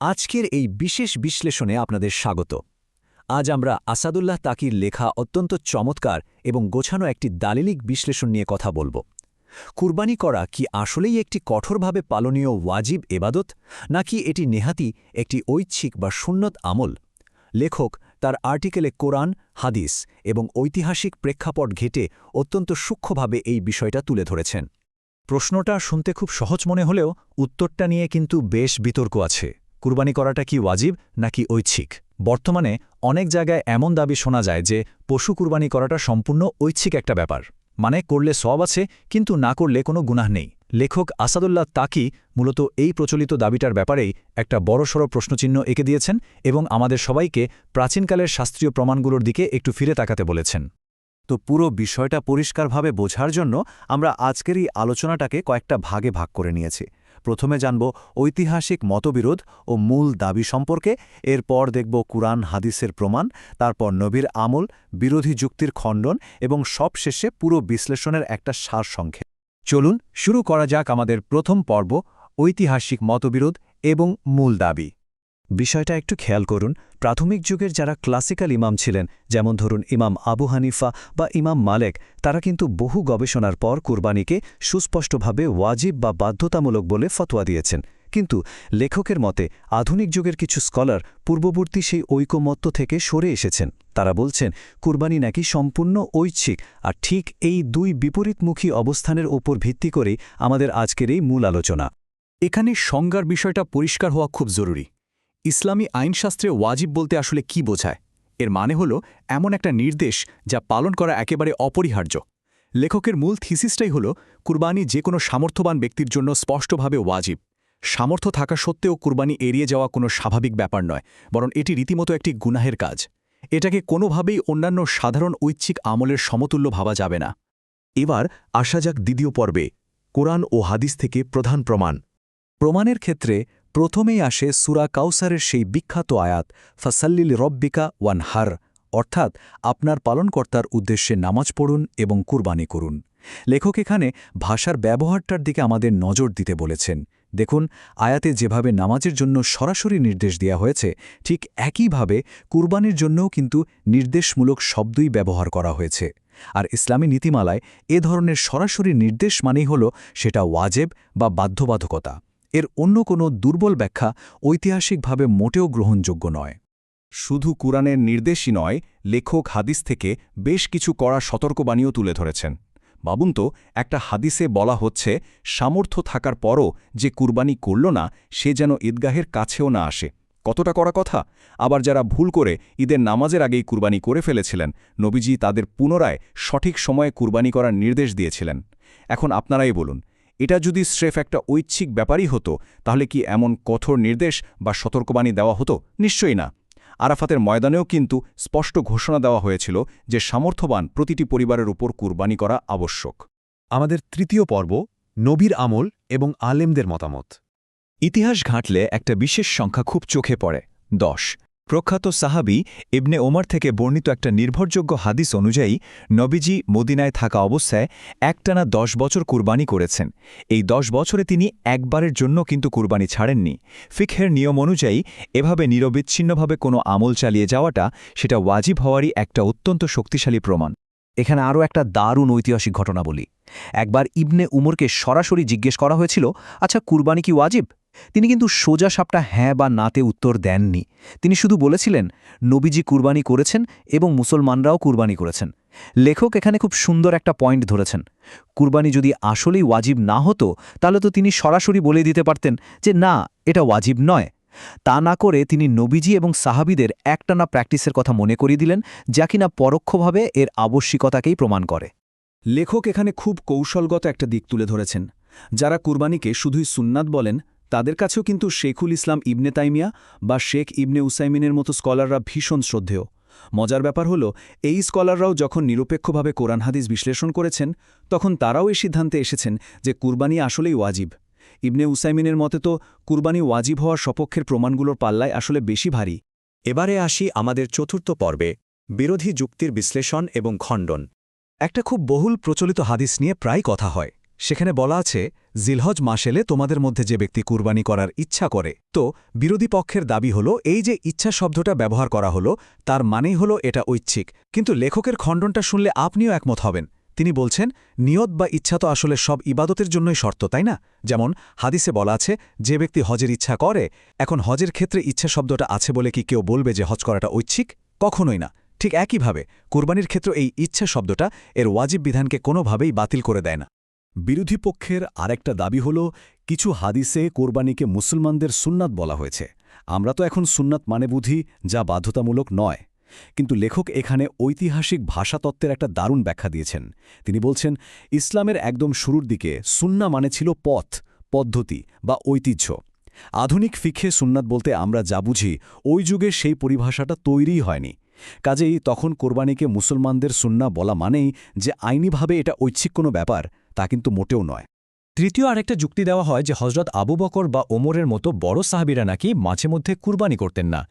আজকের এই বিশেষ বিশ্লেষণে আপনাদের স্বাগত। আজ আমরা আসাদুল্লাহ তাকির লেখা অত্যন্ত চমৎকার এবং গোছানো একটি দালিলিক বিশ্লেষণ নিয়ে কথা বলব। কুরবানি করা কি আসলেই একটি কঠোরভাবে পালনীয় ওয়াজিব এবাদত, নাকি এটি নেহাতি একটি ঐচ্ছিক বা সুন্নত আমল? লেখক তার আর্টিকেলে কোরআন, হাদিস এবং ঐতিহাসিক প্রেক্ষাপট ঘেঁটে অত্যন্ত সূক্ষ্মভাবে এই বিষয়টা তুলে ধরেছেন। প্রশ্নটা শুনতে খুব সহজ মনে হলেও উত্তরটা নিয়ে কিন্তু বেশ বিতর্ক আছে। কুরবানি করাটা কি ওয়াজিব নাকি ঐচ্ছিক? বর্তমানে অনেক জায়গায় এমন দাবি শোনা যায় যে পশু কুরবানি করাটা সম্পূর্ণ ঐচ্ছিক একটা ব্যাপার, মানে করলে সওয়াব আছে কিন্তু না করলে কোনো গুনাহ নেই। লেখক আসাদুল্লাহ তাকি মূলত এই প্রচলিত দাবিটার ব্যাপারেই একটা বড়সড় প্রশ্নচিহ্ন এঁকে দিয়েছেন এবং আমাদের সবাইকে প্রাচীনকালের শাস্ত্রীয় প্রমাণগুলোর দিকে একটু ফিরে তাকাতে বলেছেন। তো পুরো বিষয়টা পরিষ্কারভাবে বোঝার জন্য আমরা আজকের এই আলোচনাটাকে কয়েকটা ভাগে ভাগ করে নিয়েছি। প্রথমে জানব ঐতিহাসিক মতবিরোধ ও মূল দাবি সম্পর্কে, এরপর দেখব কুরআন হাদিসের প্রমাণ, তারপর নবীর আমল, বিরোধী যুক্তির খণ্ডন এবং সবশেষে পুরো বিশ্লেষণের একটা সারসংক্ষেপ। চলুন শুরু করা যাক আমাদের প্রথম পর্ব, ঐতিহাসিক মতবিরোধ এবং মূল দাবি। বিষয়টা একটু খেয়াল করুন। প্রাথমিক যুগের যারা ক্লাসিক্যাল ইমাম ছিলেন, যেমন ধরুন ইমাম আবু হানিফা বা ইমাম মালেক, তারা কিন্তু বহু গবেষণার পর কুরবানিকে সুস্পষ্টভাবে ওয়াজিব বা বাধ্যতামূলক বলে ফতোয়া দিয়েছেন। কিন্তু লেখকের মতে আধুনিক যুগের কিছু স্কলার পূর্ববর্তী সেই ঐকমত্য থেকে সরে এসেছেন। তারা বলছেন কুরবানি নাকি সম্পূর্ণ ঐচ্ছিক, আর ঠিক এই দুই বিপরীতমুখী অবস্থানের ওপর ভিত্তি করেই আমাদের আজকের এই মূল আলোচনা। এখানে সংজ্ঞার বিষয়টা পরিষ্কার হওয়া খুব জরুরি। ইসলামী আইনশাস্ত্রে ওয়াজিব বলতে আসলে কি বোঝায়? এর মানে হল এমন একটা নির্দেশ যা পালন করা একেবারে অপরিহার্য। লেখকের মূল থিসিসটাই হল কুরবানি যে কোনো সামর্থ্যবান ব্যক্তির জন্য স্পষ্টভাবে ওয়াজিব। সামর্থ্য থাকা সত্ত্বেও কুরবানি এড়িয়ে যাওয়া কোনো স্বাভাবিক ব্যাপার নয়, বরং এটি রীতিমতো একটি গুনাহের কাজ। এটাকে কোনোভাবেই অন্যান্য সাধারণ ঐচ্ছিক আমলের সমতুল্য ভাবা যাবে না। এবার আসা যাক দ্বিতীয় পর্বে, কোরআন ও হাদিস থেকে প্রধান প্রমাণ। প্রমাণের ক্ষেত্রে প্রথমেই আসে সূরা কাউসারের সেই বিখ্যাত আয়াত, ফাসাল্লিল রব্বিকা ওয়ানহার, অর্থাৎ আপনার পালনকর্তার উদ্দেশ্যে নামাজ পড়ুন এবং কুরবানি করুন। লেখক এখানে ভাষার ব্যবহারটার দিকে আমাদের নজর দিতে বলেছেন। দেখুন, আয়াতে যেভাবে নামাজের জন্য সরাসরি নির্দেশ দেওয়া হয়েছে, ঠিক একইভাবে কুরবানির জন্যও কিন্তু নির্দেশমূলক শব্দই ব্যবহার করা হয়েছে। আর ইসলামী নীতিমালায় এ ধরনের সরাসরি নির্দেশ মানেই হল সেটা ওয়াজেব বা বাধ্যবাধকতা। এর অন্য কোনো দুর্বল ব্যাখ্যা ঐতিহাসিকভাবে মোটেও গ্রহণযোগ্য নয়। শুধু কুরআনের নির্দেশই নয়, লেখক হাদিস থেকে বেশ কিছু কড়া সতর্কবাণীও তুলে ধরেছেন। ভাবুন তো, একটা হাদিসে বলা হচ্ছে সামর্থ্য থাকার পরও যে কুরবানি করল না, সে যেন ঈদগাহের কাছেও না আসে। কতটা কড়া কথা! আবার যারা ভুল করে ঈদের নামাজের আগেই কুরবানি করে ফেলেছিলেন, নবীজি তাদের পুনরায় সঠিক সময়ে কুরবানি করার নির্দেশ দিয়েছিলেন। এখন আপনারাই বলুন, এটা যদি স্রেফ একটা ঐচ্ছিক ব্যাপারই হতো, তাহলে কি এমন কঠোর নির্দেশ বা সতর্কবাণী দেওয়া হতো? নিশ্চয়ই না। আরাফাতের ময়দানেও কিন্তু স্পষ্ট ঘোষণা দেওয়া হয়েছিল যে সামর্থ্যবান প্রতিটি পরিবারের উপর কুরবানি করা আবশ্যক। আমাদের তৃতীয় পর্ব, নবীর আমল এবং আলেমদের মতামত। ইতিহাস ঘাঁটলে একটা বিশেষ সংখ্যা খুব চোখে পড়ে, 10। প্রখ্যাত সাহাবী ইবনে ওমর থেকে বর্ণিত একটা নির্ভরযোগ্য হাদিস অনুযায়ী নবীজি মদিনায় থাকা অবস্থায় একটানা 10 বছর কুরবানি করেছেন। এই 10 বছরে তিনি একবারের জন্য কিন্তু কুরবানি ছাড়েননি। ফিকহের নিয়ম অনুযায়ী এভাবে নিরবিচ্ছিন্নভাবে কোনো আমল চালিয়ে যাওয়াটা সেটা ওয়াজিব হওয়ারই একটা অত্যন্ত শক্তিশালী প্রমাণ। এখানে আরও একটা দারুণ ঐতিহাসিক ঘটনা বলি। একবার ইবনে উমরকে সরাসরি জিজ্ঞেস করা হয়েছিল, আচ্ছা, কুরবানি কি ওয়াজিব? তিনি কিন্তু সোজা সাপটা হ্যাঁ বা নাতে উত্তর দেননি। তিনি শুধু বলেছিলেন, নবীজি কুরবানি করেছেন এবং মুসলমানরাও কুরবানি করেছেন। লেখক এখানে খুব সুন্দর একটা পয়েন্ট ধরেছেন। কুরবানি যদি আসলেই ওয়াজিব না হতো, তাহলে তো তিনি সরাসরি বলে দিতে পারতেন যে না, এটা ওয়াজিব নয়। তা না করে তিনি নবীজি এবং সাহাবীদের একটানা প্র্যাকটিসের কথা মনে করিয়ে দিলেন, যা কিনা পরোক্ষভাবে এর আবশ্যিকতাকেই প্রমাণ করে। লেখক এখানে খুব কৌশলগত একটা দিক তুলে ধরেছেন। যারা কুরবানিকে শুধুই সুন্নাত বলেন, তাদের কাছেও কিন্তু শেখুল ইসলাম ইবনে তাইমিয়া বা শেখ ইবনে উসাইমিনের মতো স্কলাররা ভীষণ শ্রদ্ধেয়। মজার ব্যাপার হল, এই স্কলাররাও যখন নিরপেক্ষভাবে কোরআন হাদিস বিশ্লেষণ করেছেন, তখন তারাও এই সিদ্ধান্তে এসেছেন যে কুরবানি আসলেই ওয়াজিব। ইবনে উসাইমিনের মতে তো কুরবানি ওয়াজিব হওয়ার সপক্ষের প্রমাণগুলোর পাল্লায় আসলে বেশি ভারী। এবারে আসি আমাদের চতুর্থ পর্বে, বিরোধী যুক্তির বিশ্লেষণ এবং খণ্ডন। একটা খুব বহুল প্রচলিত হাদিস নিয়ে প্রায় কথা হয়, সেখানে বলা আছে জিলহজ মাস এলে তোমাদের মধ্যে যে ব্যক্তি কুরবানি করার ইচ্ছা করে। তো বিরোধী পক্ষের দাবি হলো এই যে ইচ্ছা শব্দটা ব্যবহার করা হলো তার মানেই হলো এটা ঐচ্ছিক। কিন্তু লেখকের খণ্ডনটা শুনলে আপনিও একমত হবেন। তিনি বলছেন নিয়ত বা ইচ্ছা তো আসলে সব ইবাদতের জন্যই শর্ত, তাই না? যেমন হাদিসে বলা আছে যে ব্যক্তি হজের ইচ্ছা করে। এখন হজের ক্ষেত্রে ইচ্ছা শব্দটা আছে বলে কি কেউ বলবে যে হজ করাটা ঐচ্ছিক? কখনোই না। ঠিক একইভাবে কুরবানির ক্ষেত্রে এই ইচ্ছা শব্দটা এর ওয়াজিব বিধানকে কোনোভাবেই বাতিল করে দেয় না। বিরোধী পক্ষের আরেকটা দাবি হল কিছু হাদিসে কোরবানিকে মুসলমানদের সুন্নাত বলা হয়েছে। আমরা তো এখন সুন্নাত মানে বুঝি যা বাধ্যতামূলক নয়। কিন্তু লেখক এখানে ঐতিহাসিক ভাষাতত্ত্বের একটা দারুণ ব্যাখ্যা দিয়েছেন। তিনি বলছেন ইসলামের একদম শুরুর দিকে সুন্না মানে ছিল পথ, পদ্ধতি বা ঐতিহ্য। আধুনিক ফিকহে সুন্নাত বলতে আমরা যা বুঝি ওই যুগে সেই পরিভাষাটা তৈরিই হয়নি। কাজেই তখন কোরবানিকে মুসলমানদের সুন্না বলা মানেই যে আইনিভাবে এটা ঐচ্ছিক কোনো ব্যাপার, তা কিন্তু মোটেও নয়। তৃতীয় আরেকটা যুক্তি দেওয়া হয় যে হজরত আবু বকর বা ওমরের মতো বড় সাহাবীরা নাকি মাঝে মধ্যে কুরবানি করতেন না।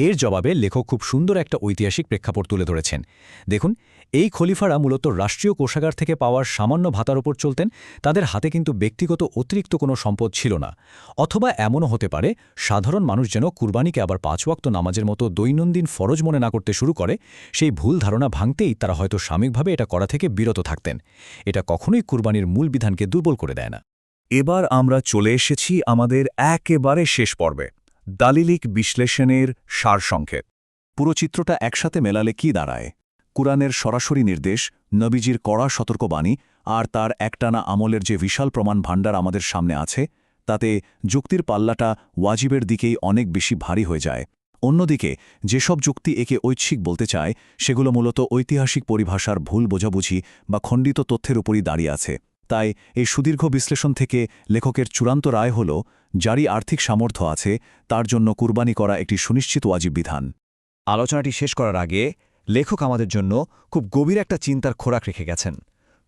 এর জবাবে লেখক খুব সুন্দর একটা ঐতিহাসিক প্রেক্ষাপট তুলে ধরেছেন। দেখুন, এই খলিফারা মূলত রাষ্ট্রীয় কোষাগার থেকে পাওয়ার সামান্য ভাতার ওপর চলতেন। তাদের হাতে কিন্তু ব্যক্তিগত অতিরিক্ত কোনো সম্পদ ছিল না। অথবা এমনও হতে পারে সাধারণ মানুষ যেন কুরবানিকে আবার ৫ ওয়াক্ত নামাজের মতো দৈনন্দিন ফরজ মনে না করতে শুরু করে। সেই ভুল ধারণা ভাঙতেই তারা হয়তো সাময়িকভাবে এটা করা থেকে বিরত থাকতেন। এটা কখনোই কুরবানির মূল বিধানকে দুর্বল করে দেয় না। এবার আমরা চলে এসেছি আমাদের একেবারে শেষ পর্বে, দালিলিক বিশ্লেষণের সারসংক্ষেপ। পুরো চিত্রটা একসাথে মেলালে কি দাঁড়ায়? কুরআনের সরাসরি নির্দেশ, নবীজির কড়া সতর্কবাণী আর তার একটানা আমলের যে বিশাল প্রমাণ ভাণ্ডার আমাদের সামনে আছে, তাতে যুক্তির পাল্লাটা ওয়াজিবের দিকেই অনেক বেশি ভারী হয়ে যায়। অন্যদিকে যেসব যুক্তি একে ঐচ্ছিক বলতে চায় সেগুলো মূলত ঐতিহাসিক পরিভাষার ভুল বোঝাবুঝি বা খণ্ডিত তথ্যের উপরই দাঁড়িয়ে আছে। তাই এই সুদীর্ঘ বিশ্লেষণ থেকে লেখকের চূড়ান্ত রায় হল যারই আর্থিক সামর্থ্য আছে তার জন্য কুরবানি করা একটি সুনিশ্চিত ওয়াজিব বিধান। আলোচনাটি শেষ করার আগে লেখক আমাদের জন্য খুব গভীর একটা চিন্তার খোরাক রেখে গেছেন।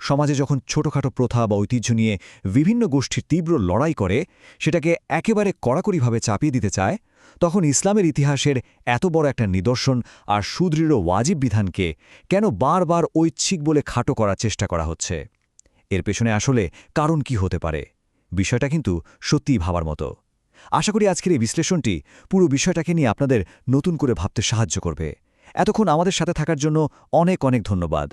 সমাজে যখন ছোটখাটো প্রথা বা ঐতিহ্য নিয়ে বিভিন্ন গোষ্ঠীর তীব্র লড়াই করে, সেটাকে একেবারে কড়াকড়িভাবে চাপিয়ে দিতে চায়, তখন ইসলামের ইতিহাসের এত বড় একটা নিদর্শন আর সুদৃঢ় ওয়াজিব বিধানকে কেন বারবার ঐচ্ছিক বলে খাটো করার চেষ্টা করা হচ্ছে? এর পেছনে আসলে কারণ কি হতে পারে? বিষয়টা কিন্তু সত্যিই ভাবার মতো। আশা করি আজকের এই বিশ্লেষণটি পুরো বিষয়টাকে নিয়ে আপনাদের নতুন করে ভাবতে সাহায্য করবে। এতক্ষণ আমাদের সাথে থাকার জন্য অনেক অনেক ধন্যবাদ।